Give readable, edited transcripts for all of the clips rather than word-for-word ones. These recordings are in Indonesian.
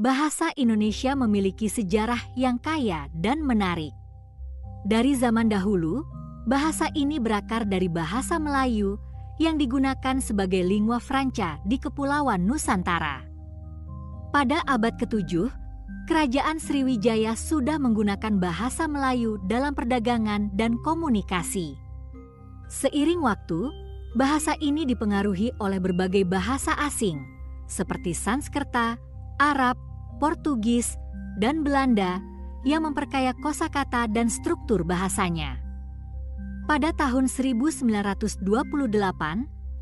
Bahasa Indonesia memiliki sejarah yang kaya dan menarik. Dari zaman dahulu, bahasa ini berakar dari bahasa Melayu yang digunakan sebagai lingua franca di Kepulauan Nusantara. Pada abad ke-7, Kerajaan Sriwijaya sudah menggunakan bahasa Melayu dalam perdagangan dan komunikasi. Seiring waktu, bahasa ini dipengaruhi oleh berbagai bahasa asing, seperti Sanskerta, Arab, Portugis, dan Belanda yang memperkaya kosakata dan struktur bahasanya. Pada tahun 1928,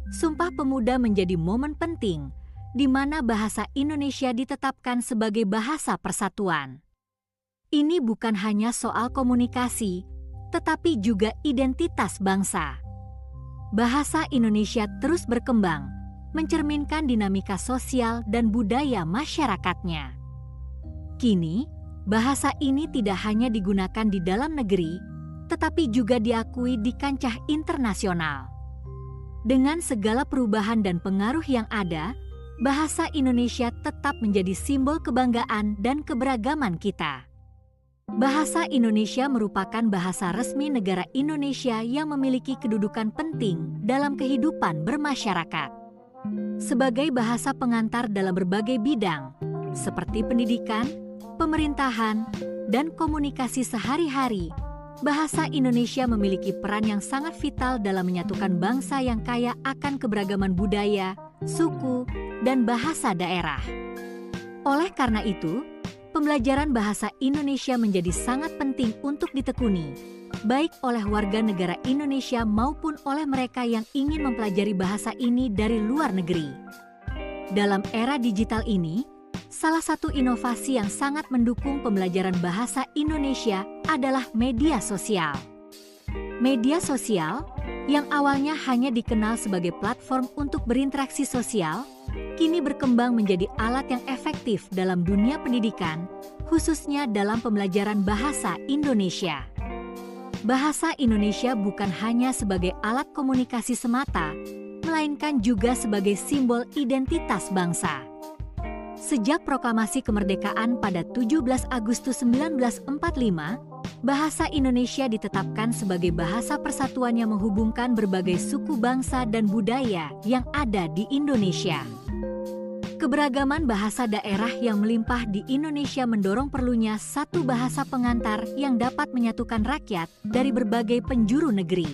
Sumpah Pemuda menjadi momen penting di mana bahasa Indonesia ditetapkan sebagai bahasa persatuan. Ini bukan hanya soal komunikasi, tetapi juga identitas bangsa. Bahasa Indonesia terus berkembang, mencerminkan dinamika sosial dan budaya masyarakatnya. Kini, bahasa ini tidak hanya digunakan di dalam negeri, tetapi juga diakui di kancah internasional. Dengan segala perubahan dan pengaruh yang ada, bahasa Indonesia tetap menjadi simbol kebanggaan dan keberagaman kita. Bahasa Indonesia merupakan bahasa resmi negara Indonesia yang memiliki kedudukan penting dalam kehidupan bermasyarakat. Sebagai bahasa pengantar dalam berbagai bidang, seperti pendidikan, pemerintahan, dan komunikasi sehari-hari, bahasa Indonesia memiliki peran yang sangat vital dalam menyatukan bangsa yang kaya akan keberagaman budaya, suku, dan bahasa daerah. Oleh karena itu, pembelajaran bahasa Indonesia menjadi sangat penting untuk ditekuni, baik oleh warga negara Indonesia maupun oleh mereka yang ingin mempelajari bahasa ini dari luar negeri. Dalam era digital ini, salah satu inovasi yang sangat mendukung pembelajaran bahasa Indonesia adalah media sosial. Media sosial, yang awalnya hanya dikenal sebagai platform untuk berinteraksi sosial, kini berkembang menjadi alat yang efektif dalam dunia pendidikan, khususnya dalam pembelajaran bahasa Indonesia. Bahasa Indonesia bukan hanya sebagai alat komunikasi semata, melainkan juga sebagai simbol identitas bangsa. Sejak proklamasi kemerdekaan pada 17 Agustus 1945, bahasa Indonesia ditetapkan sebagai bahasa persatuan yang menghubungkan berbagai suku bangsa dan budaya yang ada di Indonesia. Keberagaman bahasa daerah yang melimpah di Indonesia mendorong perlunya satu bahasa pengantar yang dapat menyatukan rakyat dari berbagai penjuru negeri.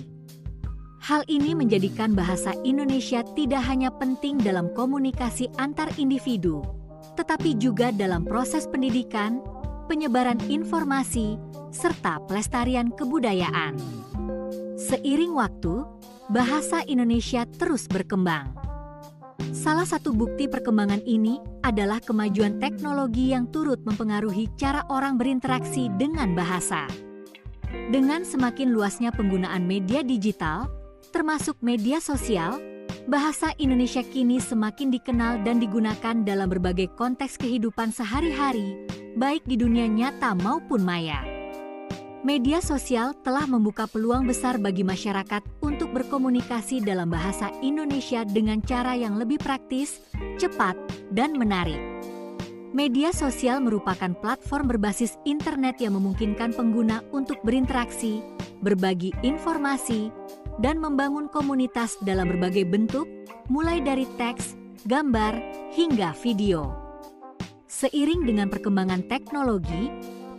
Hal ini menjadikan bahasa Indonesia tidak hanya penting dalam komunikasi antar individu, tetapi juga dalam proses pendidikan, penyebaran informasi, serta pelestarian kebudayaan. Seiring waktu, bahasa Indonesia terus berkembang. Salah satu bukti perkembangan ini adalah kemajuan teknologi yang turut mempengaruhi cara orang berinteraksi dengan bahasa. Dengan semakin luasnya penggunaan media digital, termasuk media sosial, bahasa Indonesia kini semakin dikenal dan digunakan dalam berbagai konteks kehidupan sehari-hari, baik di dunia nyata maupun maya. Media sosial telah membuka peluang besar bagi masyarakat untuk berkomunikasi dalam bahasa Indonesia dengan cara yang lebih praktis, cepat, dan menarik. Media sosial merupakan platform berbasis internet yang memungkinkan pengguna untuk berinteraksi, berbagi informasi, dan membangun komunitas dalam berbagai bentuk, mulai dari teks, gambar, hingga video. Seiring dengan perkembangan teknologi,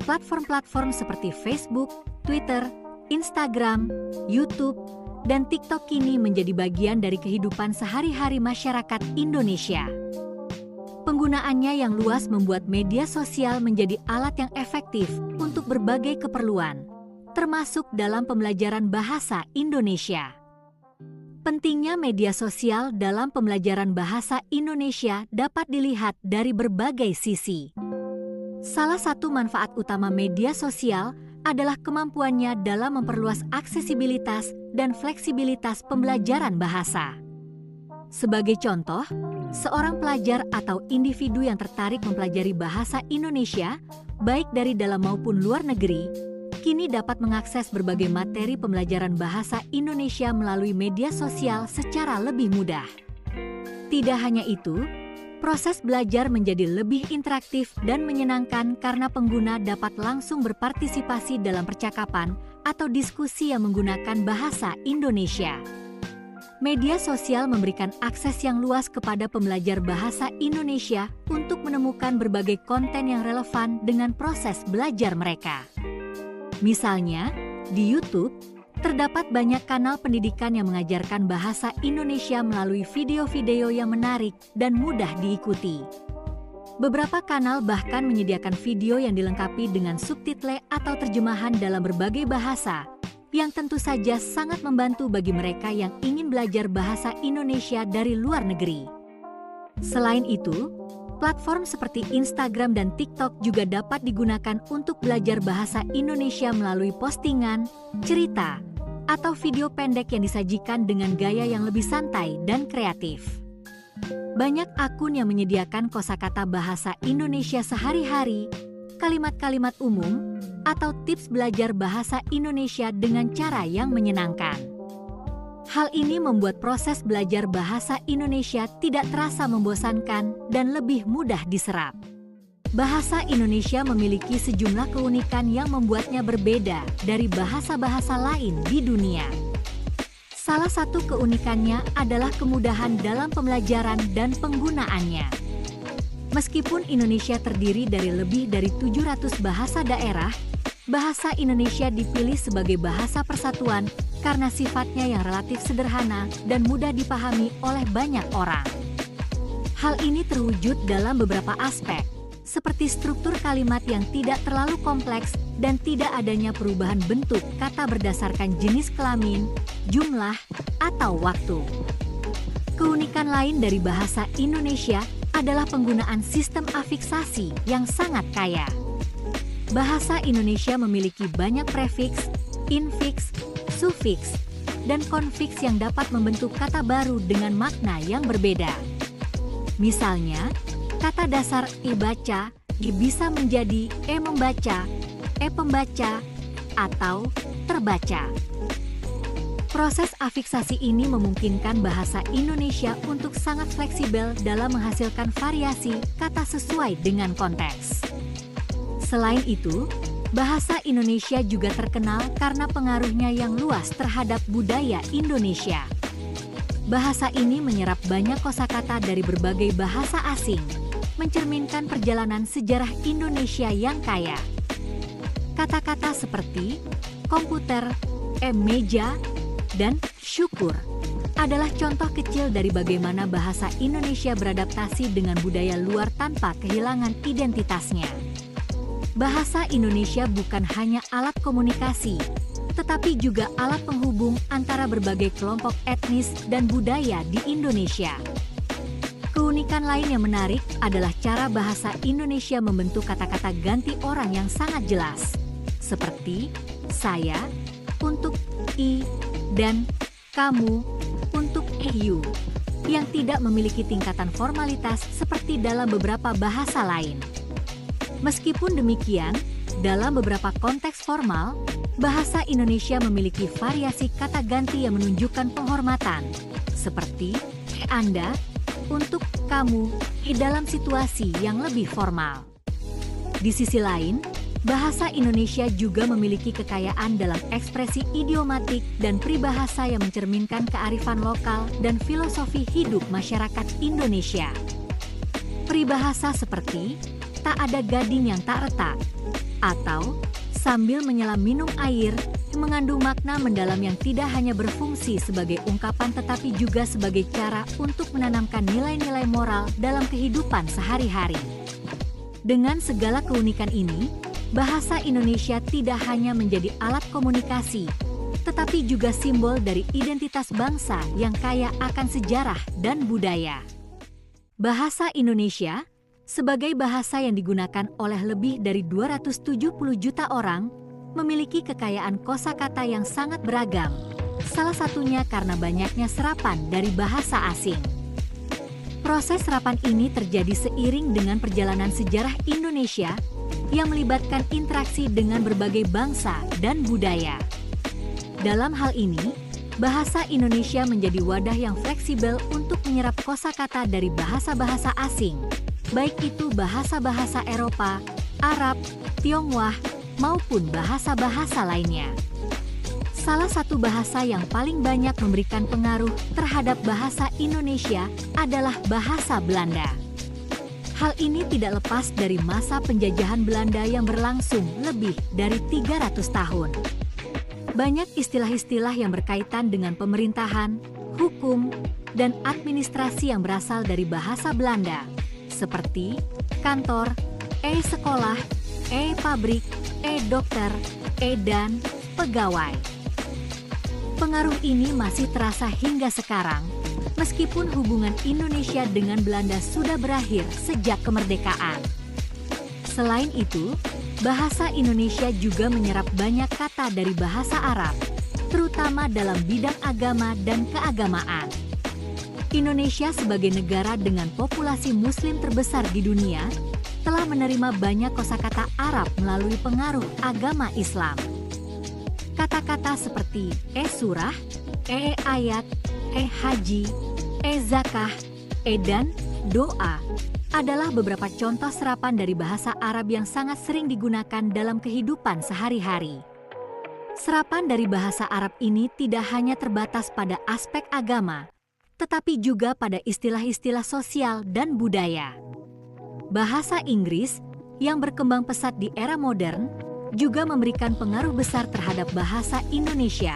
platform-platform seperti Facebook, Twitter, Instagram, YouTube, dan TikTok kini menjadi bagian dari kehidupan sehari-hari masyarakat Indonesia. Penggunaannya yang luas membuat media sosial menjadi alat yang efektif untuk berbagai keperluan, termasuk dalam pembelajaran bahasa Indonesia. Pentingnya media sosial dalam pembelajaran bahasa Indonesia dapat dilihat dari berbagai sisi. Salah satu manfaat utama media sosial adalah kemampuannya dalam memperluas aksesibilitas dan fleksibilitas pembelajaran bahasa. Sebagai contoh, seorang pelajar atau individu yang tertarik mempelajari bahasa Indonesia, baik dari dalam maupun luar negeri, kini dapat mengakses berbagai materi pembelajaran bahasa Indonesia melalui media sosial secara lebih mudah. Tidak hanya itu, Proses belajar menjadi lebih interaktif dan menyenangkan karena pengguna dapat langsung berpartisipasi dalam percakapan atau diskusi yang menggunakan bahasa Indonesia. Media sosial memberikan akses yang luas kepada pembelajar bahasa Indonesia untuk menemukan berbagai konten yang relevan dengan proses belajar mereka. Misalnya, di YouTube, terdapat banyak kanal pendidikan yang mengajarkan bahasa Indonesia melalui video-video yang menarik dan mudah diikuti. Beberapa kanal bahkan menyediakan video yang dilengkapi dengan subtitle atau terjemahan dalam berbagai bahasa, yang tentu saja sangat membantu bagi mereka yang ingin belajar bahasa Indonesia dari luar negeri. Selain itu, platform seperti Instagram dan TikTok juga dapat digunakan untuk belajar bahasa Indonesia melalui postingan, cerita, atau video pendek yang disajikan dengan gaya yang lebih santai dan kreatif. Banyak akun yang menyediakan kosakata bahasa Indonesia sehari-hari, kalimat-kalimat umum, atau tips belajar bahasa Indonesia dengan cara yang menyenangkan. Hal ini membuat proses belajar bahasa Indonesia tidak terasa membosankan dan lebih mudah diserap. Bahasa Indonesia memiliki sejumlah keunikan yang membuatnya berbeda dari bahasa-bahasa lain di dunia. Salah satu keunikannya adalah kemudahan dalam pembelajaran dan penggunaannya. Meskipun Indonesia terdiri dari lebih dari 700 bahasa daerah, bahasa Indonesia dipilih sebagai bahasa persatuan karena sifatnya yang relatif sederhana dan mudah dipahami oleh banyak orang. Hal ini terwujud dalam beberapa aspek, seperti struktur kalimat yang tidak terlalu kompleks dan tidak adanya perubahan bentuk kata berdasarkan jenis kelamin, jumlah, atau waktu. Keunikan lain dari bahasa Indonesia adalah penggunaan sistem afiksasi yang sangat kaya. Bahasa Indonesia memiliki banyak prefiks, infiks, sufiks, dan konfiks yang dapat membentuk kata baru dengan makna yang berbeda. Misalnya, kata dasar baca bisa menjadi membaca, pembaca, atau terbaca. Proses afiksasi ini memungkinkan bahasa Indonesia untuk sangat fleksibel dalam menghasilkan variasi kata sesuai dengan konteks. Selain itu, bahasa Indonesia juga terkenal karena pengaruhnya yang luas terhadap budaya Indonesia. Bahasa ini menyerap banyak kosakata dari berbagai bahasa asing, mencerminkan perjalanan sejarah Indonesia yang kaya. Kata-kata seperti komputer, meja, dan syukur adalah contoh kecil dari bagaimana bahasa Indonesia beradaptasi dengan budaya luar tanpa kehilangan identitasnya. Bahasa Indonesia bukan hanya alat komunikasi, tetapi juga alat penghubung antara berbagai kelompok etnis dan budaya di Indonesia. Keunikan lain yang menarik adalah cara bahasa Indonesia membentuk kata-kata ganti orang yang sangat jelas, seperti saya, untuk i, dan kamu, untuk you, yang tidak memiliki tingkatan formalitas seperti dalam beberapa bahasa lain. Meskipun demikian, dalam beberapa konteks formal, bahasa Indonesia memiliki variasi kata ganti yang menunjukkan penghormatan, seperti Anda, untuk kamu, dalam situasi yang lebih formal. Di sisi lain, bahasa Indonesia juga memiliki kekayaan dalam ekspresi idiomatik dan peribahasa yang mencerminkan kearifan lokal dan filosofi hidup masyarakat Indonesia. Peribahasa seperti tak ada gading yang tak retak, atau sambil menyelam minum air, mengandung makna mendalam yang tidak hanya berfungsi sebagai ungkapan tetapi juga sebagai cara untuk menanamkan nilai-nilai moral dalam kehidupan sehari-hari. Dengan segala keunikan ini, bahasa Indonesia tidak hanya menjadi alat komunikasi, tetapi juga simbol dari identitas bangsa yang kaya akan sejarah dan budaya. Bahasa Indonesia, sebagai bahasa yang digunakan oleh lebih dari 270 juta orang, memiliki kekayaan kosakata yang sangat beragam, salah satunya karena banyaknya serapan dari bahasa asing. Proses serapan ini terjadi seiring dengan perjalanan sejarah Indonesia yang melibatkan interaksi dengan berbagai bangsa dan budaya. Dalam hal ini, bahasa Indonesia menjadi wadah yang fleksibel untuk menyerap kosakata dari bahasa-bahasa asing, baik itu bahasa-bahasa Eropa, Arab, Tionghoa, maupun bahasa-bahasa lainnya. Salah satu bahasa yang paling banyak memberikan pengaruh terhadap bahasa Indonesia adalah bahasa Belanda. Hal ini tidak lepas dari masa penjajahan Belanda yang berlangsung lebih dari 300 tahun. Banyak istilah-istilah yang berkaitan dengan pemerintahan, hukum, dan administrasi yang berasal dari bahasa Belanda, seperti kantor, sekolah, pabrik, dokter, dan pegawai. Pengaruh ini masih terasa hingga sekarang, meskipun hubungan Indonesia dengan Belanda sudah berakhir sejak kemerdekaan. Selain itu, bahasa Indonesia juga menyerap banyak kata dari bahasa Arab, terutama dalam bidang agama dan keagamaan. Indonesia sebagai negara dengan populasi Muslim terbesar di dunia, telah menerima banyak kosakata Arab melalui pengaruh agama Islam. Kata-kata seperti surah, ayat, haji, zakah, dan doa adalah beberapa contoh serapan dari bahasa Arab yang sangat sering digunakan dalam kehidupan sehari-hari. Serapan dari bahasa Arab ini tidak hanya terbatas pada aspek agama, tetapi juga pada istilah-istilah sosial dan budaya. Bahasa Inggris yang berkembang pesat di era modern juga memberikan pengaruh besar terhadap bahasa Indonesia,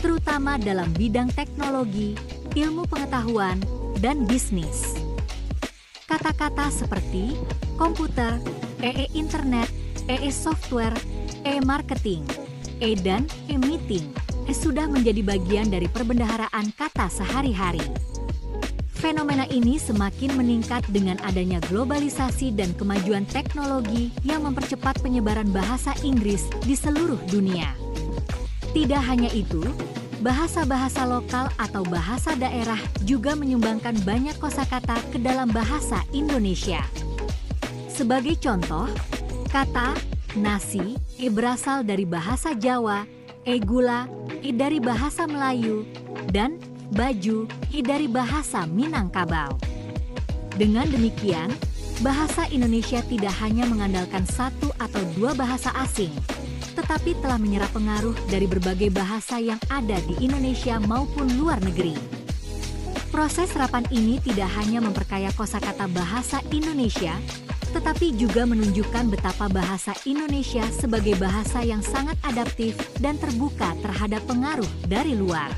terutama dalam bidang teknologi, ilmu pengetahuan, dan bisnis. Kata-kata seperti komputer, internet, software, marketing, dan meeting sudah menjadi bagian dari perbendaharaan kata sehari-hari. Fenomena ini semakin meningkat dengan adanya globalisasi dan kemajuan teknologi yang mempercepat penyebaran bahasa Inggris di seluruh dunia. Tidak hanya itu, bahasa-bahasa lokal atau bahasa daerah juga menyumbangkan banyak kosakata ke dalam bahasa Indonesia. Sebagai contoh, kata nasi berasal dari bahasa Jawa, gula dari bahasa Melayu, dan baju dari bahasa Minangkabau. Dengan demikian, bahasa Indonesia tidak hanya mengandalkan satu atau dua bahasa asing, tetapi telah menyerap pengaruh dari berbagai bahasa yang ada di Indonesia maupun luar negeri. Proses serapan ini tidak hanya memperkaya kosakata bahasa Indonesia, tetapi juga menunjukkan betapa bahasa Indonesia sebagai bahasa yang sangat adaptif dan terbuka terhadap pengaruh dari luar.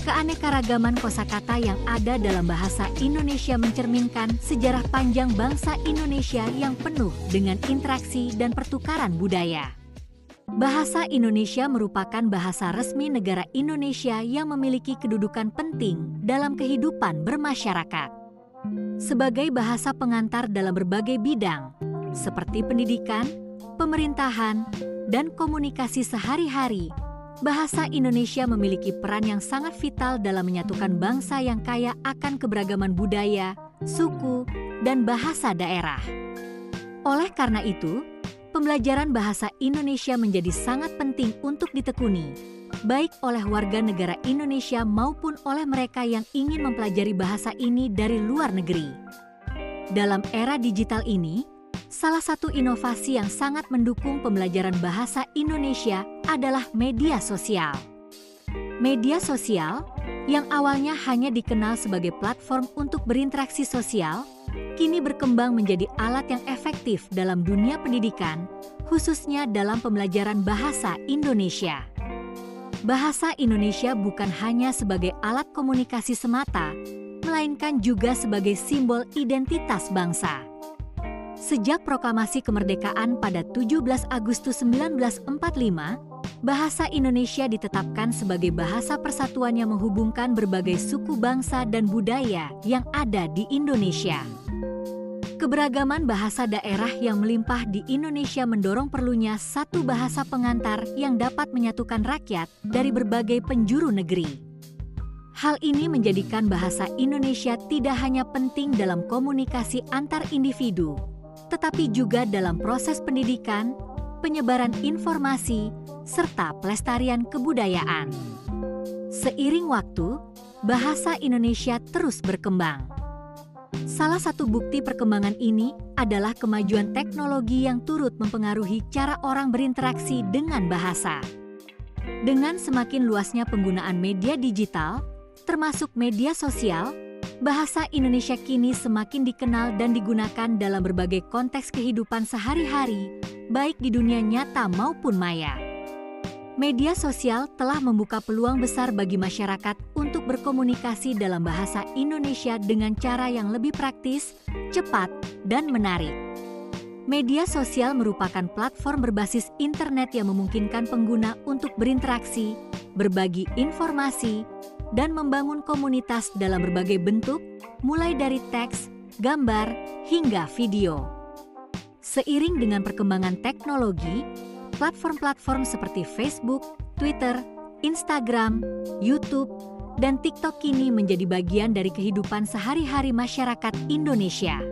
Keanekaragaman kosakata yang ada dalam bahasa Indonesia mencerminkan sejarah panjang bangsa Indonesia yang penuh dengan interaksi dan pertukaran budaya. Bahasa Indonesia merupakan bahasa resmi negara Indonesia yang memiliki kedudukan penting dalam kehidupan bermasyarakat. Sebagai bahasa pengantar dalam berbagai bidang, seperti pendidikan, pemerintahan, dan komunikasi sehari-hari, bahasa Indonesia memiliki peran yang sangat vital dalam menyatukan bangsa yang kaya akan keberagaman budaya, suku, dan bahasa daerah. Oleh karena itu, pembelajaran bahasa Indonesia menjadi sangat penting untuk ditekuni, baik oleh warga negara Indonesia maupun oleh mereka yang ingin mempelajari bahasa ini dari luar negeri. Dalam era digital ini, salah satu inovasi yang sangat mendukung pembelajaran bahasa Indonesia adalah media sosial. Media sosial, yang awalnya hanya dikenal sebagai platform untuk berinteraksi sosial, kini berkembang menjadi alat yang efektif dalam dunia pendidikan, khususnya dalam pembelajaran bahasa Indonesia. Bahasa Indonesia bukan hanya sebagai alat komunikasi semata, melainkan juga sebagai simbol identitas bangsa. Sejak proklamasi kemerdekaan pada 17 Agustus 1945, bahasa Indonesia ditetapkan sebagai bahasa persatuan yang menghubungkan berbagai suku bangsa dan budaya yang ada di Indonesia. Keberagaman bahasa daerah yang melimpah di Indonesia mendorong perlunya satu bahasa pengantar yang dapat menyatukan rakyat dari berbagai penjuru negeri. Hal ini menjadikan bahasa Indonesia tidak hanya penting dalam komunikasi antar individu, tetapi juga dalam proses pendidikan, penyebaran informasi, serta pelestarian kebudayaan. Seiring waktu, bahasa Indonesia terus berkembang. Salah satu bukti perkembangan ini adalah kemajuan teknologi yang turut mempengaruhi cara orang berinteraksi dengan bahasa. Dengan semakin luasnya penggunaan media digital, termasuk media sosial, bahasa Indonesia kini semakin dikenal dan digunakan dalam berbagai konteks kehidupan sehari-hari, baik di dunia nyata maupun maya. Media sosial telah membuka peluang besar bagi masyarakat untuk berkomunikasi dalam bahasa Indonesia dengan cara yang lebih praktis, cepat, dan menarik. Media sosial merupakan platform berbasis internet yang memungkinkan pengguna untuk berinteraksi, berbagi informasi, dan membangun komunitas dalam berbagai bentuk, mulai dari teks, gambar, hingga video. Seiring dengan perkembangan teknologi, platform-platform seperti Facebook, Twitter, Instagram, YouTube, dan TikTok kini menjadi bagian dari kehidupan sehari-hari masyarakat Indonesia.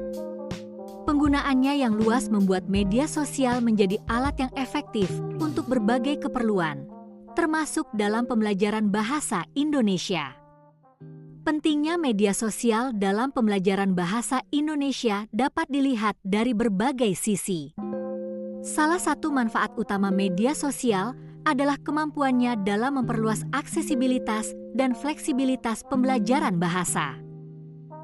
Penggunaannya yang luas membuat media sosial menjadi alat yang efektif untuk berbagai keperluan, termasuk dalam pembelajaran bahasa Indonesia. Pentingnya media sosial dalam pembelajaran bahasa Indonesia dapat dilihat dari berbagai sisi. Salah satu manfaat utama media sosial adalah kemampuannya dalam memperluas aksesibilitas dan fleksibilitas pembelajaran bahasa.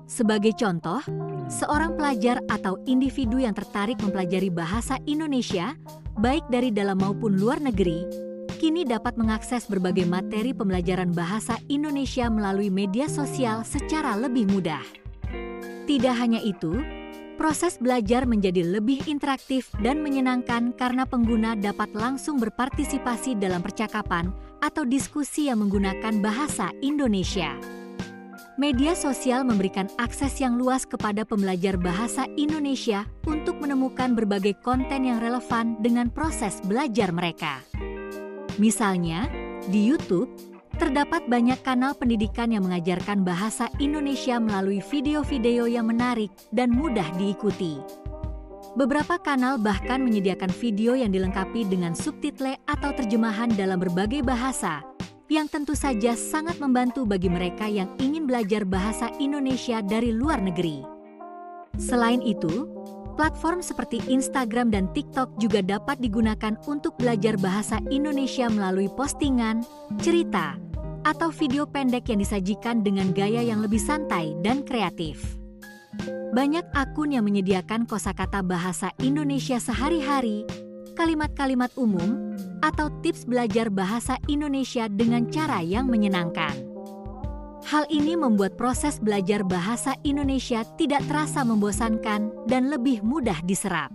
Sebagai contoh, seorang pelajar atau individu yang tertarik mempelajari bahasa Indonesia, baik dari dalam maupun luar negeri, kini dapat mengakses berbagai materi pembelajaran bahasa Indonesia melalui media sosial secara lebih mudah. Tidak hanya itu, proses belajar menjadi lebih interaktif dan menyenangkan karena pengguna dapat langsung berpartisipasi dalam percakapan atau diskusi yang menggunakan bahasa Indonesia. Media sosial memberikan akses yang luas kepada pembelajar bahasa Indonesia untuk menemukan berbagai konten yang relevan dengan proses belajar mereka. Misalnya, di YouTube, terdapat banyak kanal pendidikan yang mengajarkan bahasa Indonesia melalui video-video yang menarik dan mudah diikuti. Beberapa kanal bahkan menyediakan video yang dilengkapi dengan subtitle atau terjemahan dalam berbagai bahasa, yang tentu saja sangat membantu bagi mereka yang ingin belajar bahasa Indonesia dari luar negeri. Selain itu, platform seperti Instagram dan TikTok juga dapat digunakan untuk belajar bahasa Indonesia melalui postingan, cerita, atau video pendek yang disajikan dengan gaya yang lebih santai dan kreatif. Banyak akun yang menyediakan kosakata bahasa Indonesia sehari-hari, kalimat-kalimat umum, atau tips belajar bahasa Indonesia dengan cara yang menyenangkan. Hal ini membuat proses belajar bahasa Indonesia tidak terasa membosankan dan lebih mudah diserap.